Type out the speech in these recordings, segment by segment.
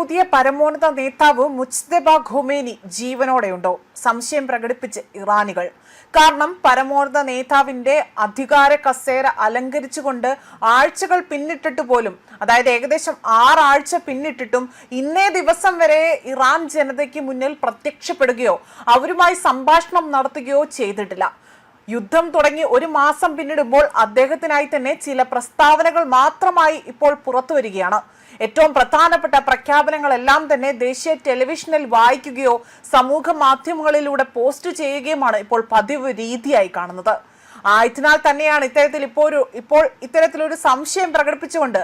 പുതിയ പരമോന്നത നേതാവ് മുജ്തബ ഖൊമേനി ജീവനോടെയുണ്ടോ? സംശയം പ്രകടിപ്പിച്ച് ഇറാനികൾ. കാരണം പരമോന്നത നേതാവിന്റെ അധികാര കസേര അലങ്കരിച്ചുകൊണ്ട് ആഴ്ചകൾ പിന്നിട്ടിട്ട് പോലും, അതായത് ഏകദേശം 6 ആഴ്ച പിന്നിട്ടിട്ടും ഇന്നേ ദിവസം വരെ ഇറാൻ ജനതയ്ക്ക് മുന്നിൽ പ്രത്യക്ഷപ്പെടുകയോ അവരുമായി സംഭാഷണം നടത്തുകയോ ചെയ്തിട്ടില്ല. യുദ്ധം തുടങ്ങി 1 മാസം പിന്നിടുമ്പോൾ അദ്ദേഹത്തിനായി തന്നെ ചില പ്രസ്താവനകൾ മാത്രമായി ഇപ്പോൾ പുറത്തു വരികയാണ്. ഏറ്റവും പ്രധാനപ്പെട്ട പ്രഖ്യാപനങ്ങളെല്ലാം തന്നെ ദേശീയ ടെലിവിഷനിൽ വായിക്കുകയോ സമൂഹ മാധ്യമങ്ങളിലൂടെ പോസ്റ്റ് ചെയ്യുകയുമാണ് ഇപ്പോൾ പതിവ് രീതിയായി കാണുന്നത്. ആയതിനാൽ തന്നെയാണ് ഇപ്പോൾ ഇത്തരത്തിലൊരു സംശയം പ്രകടിപ്പിച്ചുകൊണ്ട്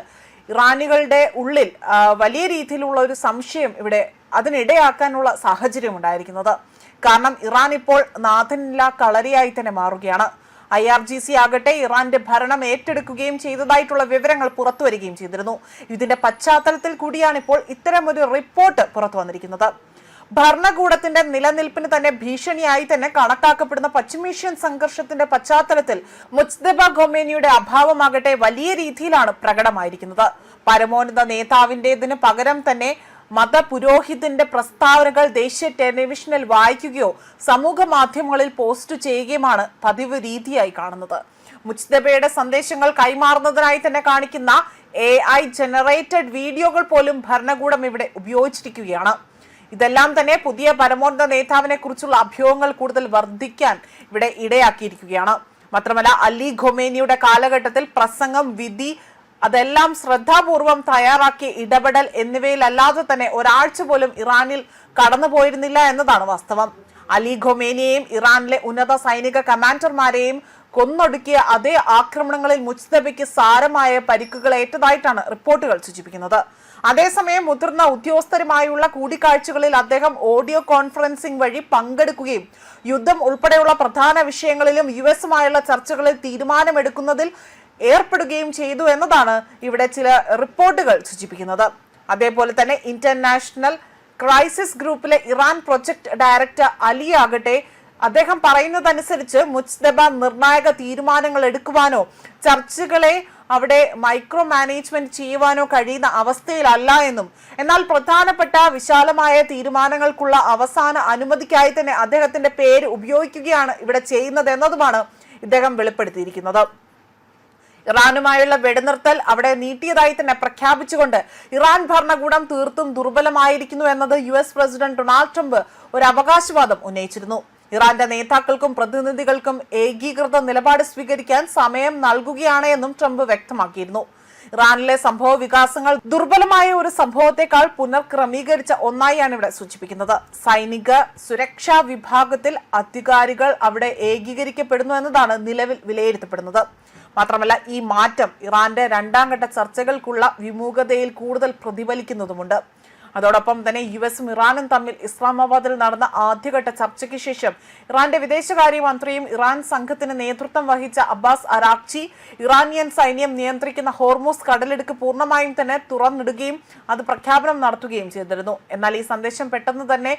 ഇറാനികളുടെ ഉള്ളിൽ വലിയ രീതിയിലുള്ള ഒരു സംശയം ഇവിടെ അതിനിടയാക്കാനുള്ള സാഹചര്യം ഉണ്ടായിരിക്കുന്നത്. കാരണം ഇറാൻ ഇപ്പോൾ നാഥനില്ലാ കളരിയായി തന്നെ മാറുകയാണ്. IRGC ആകട്ടെ ഇറാന്റെ ഭരണം ഏറ്റെടുക്കുകയും ചെയ്തതായിട്ടുള്ള വിവരങ്ങൾ പുറത്തു വരികയും ചെയ്തിരുന്നു. ഇതിന്റെ പശ്ചാത്തലത്തിൽ കൂടിയാണ് ഇപ്പോൾ ഇത്തരമൊരു റിപ്പോർട്ട് പുറത്തു വന്നിരിക്കുന്നത്. ഭരണകൂടത്തിന്റെ നിലനിൽപ്പിന് തന്നെ ഭീഷണിയായി തന്നെ കണക്കാക്കപ്പെടുന്ന പശ്ചിമേഷ്യൻ സംഘർഷത്തിന്റെ പശ്ചാത്തലത്തിൽ മുജ്തബ ഖൊമേനിയുടെ അഭാവമാകട്ടെ വലിയ രീതിയിലാണ് പ്രകടമായിരിക്കുന്നത്. പരമോന്നത നേതാവിന്റേതിന് പകരം തന്നെ മതപുരോഹിതന്റെ പ്രസ്താവനകൾ ദേശീയ ടെലിവിഷനിൽ വായിക്കുകയോ സമൂഹ മാധ്യമങ്ങളിൽ പോസ്റ്റ് ചെയ്യുകയുമാണ് പതിവ് രീതിയായി കാണുന്നത്. മുജ്തബയുടെ സന്ദേശങ്ങൾ കൈമാറുന്നതിനായി തന്നെ കാണിക്കുന്ന AI ജനറേറ്റഡ് വീഡിയോകൾ പോലും ഭരണകൂടം ഇവിടെ ഉപയോഗിച്ചിരിക്കുകയാണ്. ഇതെല്ലാം തന്നെ പുതിയ പരമോന്നത നേതാവിനെ കുറിച്ചുള്ള അഭ്യൂഹങ്ങൾ കൂടുതൽ വർദ്ധിക്കാൻ ഇവിടെ ഇടയാക്കിയിരിക്കുകയാണ്. മാത്രമല്ല അലി ഖൊമേനിയുടെ കാലഘട്ടത്തിൽ പ്രസംഗം, വിധി അതെല്ലാം ശ്രദ്ധാപൂർവം തയ്യാറാക്കിയ ഇടപെടൽ എന്നിവയിലല്ലാതെ തന്നെ ഒരാഴ്ച പോലും ഇറാനിൽ കടന്നുപോയിരുന്നില്ല എന്നതാണ് വാസ്തവം. അലി ഖൊമേനിയെയും ഇറാനിലെ ഉന്നത സൈനിക കമാൻഡർമാരെയും കൊന്നൊടുക്കിയ അതേ ആക്രമണങ്ങളിൽ മുജ്തബയ്ക്ക് സാരമായ പരിക്കുകൾ ഏറ്റതായിട്ടാണ് റിപ്പോർട്ടുകൾ സൂചിപ്പിക്കുന്നത്. അതേസമയം മുതിർന്ന ഉദ്യോഗസ്ഥരുമായുള്ള കൂടിക്കാഴ്ചകളിൽ അദ്ദേഹം ഓഡിയോ കോൺഫറൻസിംഗ് വഴി പങ്കെടുക്കുകയും യുദ്ധം ഉൾപ്പെടെയുള്ള പ്രധാന വിഷയങ്ങളിലും US-ഉമായുള്ള ചർച്ചകളിൽ തീരുമാനമെടുക്കുന്നതിൽ ഏർപ്പെടുകയും ചെയ്തു എന്നതാണ് ഇവിടെ ചില റിപ്പോർട്ടുകൾ സൂചിപ്പിക്കുന്നത്. അതേപോലെ തന്നെ ഇന്റർനാഷണൽ ക്രൈസിസ് ഗ്രൂപ്പിലെ ഇറാൻ പ്രൊജക്ട് ഡയറക്ടർ അലി ആകട്ടെ അദ്ദേഹം പറയുന്നതനുസരിച്ച് മുജ്തബ നിർണായക തീരുമാനങ്ങൾ എടുക്കുവാനോ ചർച്ചകളെ അവിടെ മൈക്രോ മാനേജ്മെന്റ് ചെയ്യുവാനോ കഴിയുന്ന അവസ്ഥയിലല്ല എന്നും, എന്നാൽ പ്രധാനപ്പെട്ട വിശാലമായ തീരുമാനങ്ങൾക്കുള്ള അവസാന അനുമതിക്കായി തന്നെ അദ്ദേഹത്തിന്റെ പേര് ഉപയോഗിക്കുകയാണ് ഇവിടെ ചെയ്യുന്നത് എന്നതുമാണ് ഇദ്ദേഹം വെളിപ്പെടുത്തിയിരിക്കുന്നത്. ഇറാനുമായുള്ള വെടിനിർത്തൽ അവിടെ നീട്ടിയതായി തന്നെ പ്രഖ്യാപിച്ചുകൊണ്ട് ഇറാൻ ഭരണകൂടം തീർത്തും ദുർബലമായിരിക്കുന്നു എന്നത് US പ്രസിഡന്റ് ഡൊണാൾഡ് ട്രംപ് ഒരു അവകാശവാദം ഉന്നയിച്ചിരുന്നു. ഇറാന്റെ നേതാക്കൾക്കും പ്രതിനിധികൾക്കും ഏകീകൃത നിലപാട് സ്വീകരിക്കാൻ സമയം നൽകുകയാണ് എന്നും ട്രംപ് വ്യക്തമാക്കിയിരുന്നു. ഇറാനിലെ സംഭവ വികാസങ്ങൾ ദുർബലമായ ഒരു സംഭവത്തെക്കാൾ പുനർക്രമീകരിച്ച ഒന്നായാണ് ഇവിടെ സൂചിപ്പിക്കുന്നത്. സൈനിക സുരക്ഷാ വിഭാഗത്തിൽ അധികാരികൾ അവിടെ ഏകീകരിക്കപ്പെടുന്നു എന്നതാണ് നിലവിൽ വിലയിരുത്തപ്പെടുന്നത്. മാത്രമല്ല ഈ മാറ്റം ഇറാന്റെ 2ാം ഘട്ട ചർച്ചകൾക്കുള്ള വിമുഖതയിൽ കൂടുതൽ പ്രതിഫലിക്കുന്നതുമുണ്ട്. അതോടൊപ്പം തന്നെ US-ഉം ഇറാനും തമ്മിൽ ഇസ്ലാമാബാദിൽ നടന്ന ആദ്യഘട്ട ചർച്ചയ്ക്ക് ശേഷം ഇറാന്റെ വിദേശകാര്യമന്ത്രിയും ഇറാൻ സംഘത്തിന് നേതൃത്വം വഹിച്ച അബ്ബാസ് അരാക്ചി ഇറാനിയൻ സൈന്യം നിയന്ത്രിക്കുന്ന ഹോർമൂസ് കടലിടുക്ക് പൂർണ്ണമായും തന്നെ തുറന്നിടുകയും അത് പ്രഖ്യാപനം നടത്തുകയും ചെയ്തിരുന്നു. എന്നാൽ ഈ സന്ദേശം പെട്ടെന്ന് തന്നെ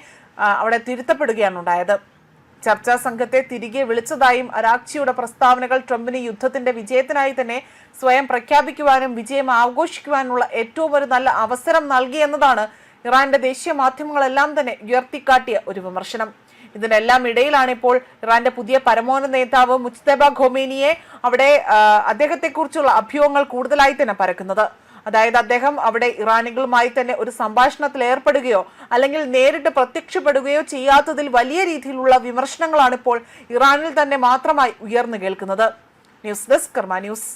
അവിടെ തിരുത്തപ്പെടുകയാണ് ഉണ്ടായത്. ചർച്ചാ സംഘത്തെ തിരികെ വിളിച്ചതായും അരാക്ചിയുടെ പ്രസ്താവനകൾ ട്രംപിന് യുദ്ധത്തിന്റെ വിജയത്തിനായി തന്നെ സ്വയം പ്രഖ്യാപിക്കുവാനും വിജയം ആഘോഷിക്കുവാനുള്ള ഏറ്റവും ഒരു നല്ല അവസരം നൽകിയെന്നതാണ് ഇറാന്റെ ദേശീയ മാധ്യമങ്ങളെല്ലാം തന്നെ ഉയർത്തിക്കാട്ടിയ ഒരു വിമർശനം. ഇതിനെല്ലാം ഇടയിലാണ് ഇപ്പോൾ ഇറാന്റെ പുതിയ പരമോന്നത നേതാവ് മുജ്തബ ഖൊമേനിയെ അവിടെ അദ്ദേഹത്തെക്കുറിച്ചുള്ള അഭ്യൂഹങ്ങൾ കൂടുതലായി തന്നെ പരക്കുന്നത്. അതായത് അദ്ദേഹം അവിടെ ഇറാനികളുമായി തന്നെ ഒരു സംഭാഷണത്തിൽ ഏർപ്പെടുകയോ അല്ലെങ്കിൽ നേരിട്ട് പ്രത്യക്ഷപ്പെടുകയോ ചെയ്യാത്തതിൽ വലിയ രീതിയിലുള്ള വിമർശനങ്ങളാണ് ഇപ്പോൾ ഇറാനിൽ തന്നെ മാത്രമായി ഉയർന്നു കേൾക്കുന്നത്. ന്യൂസ് ഡെസ്ക് കർമ്മ ന്യൂസ്.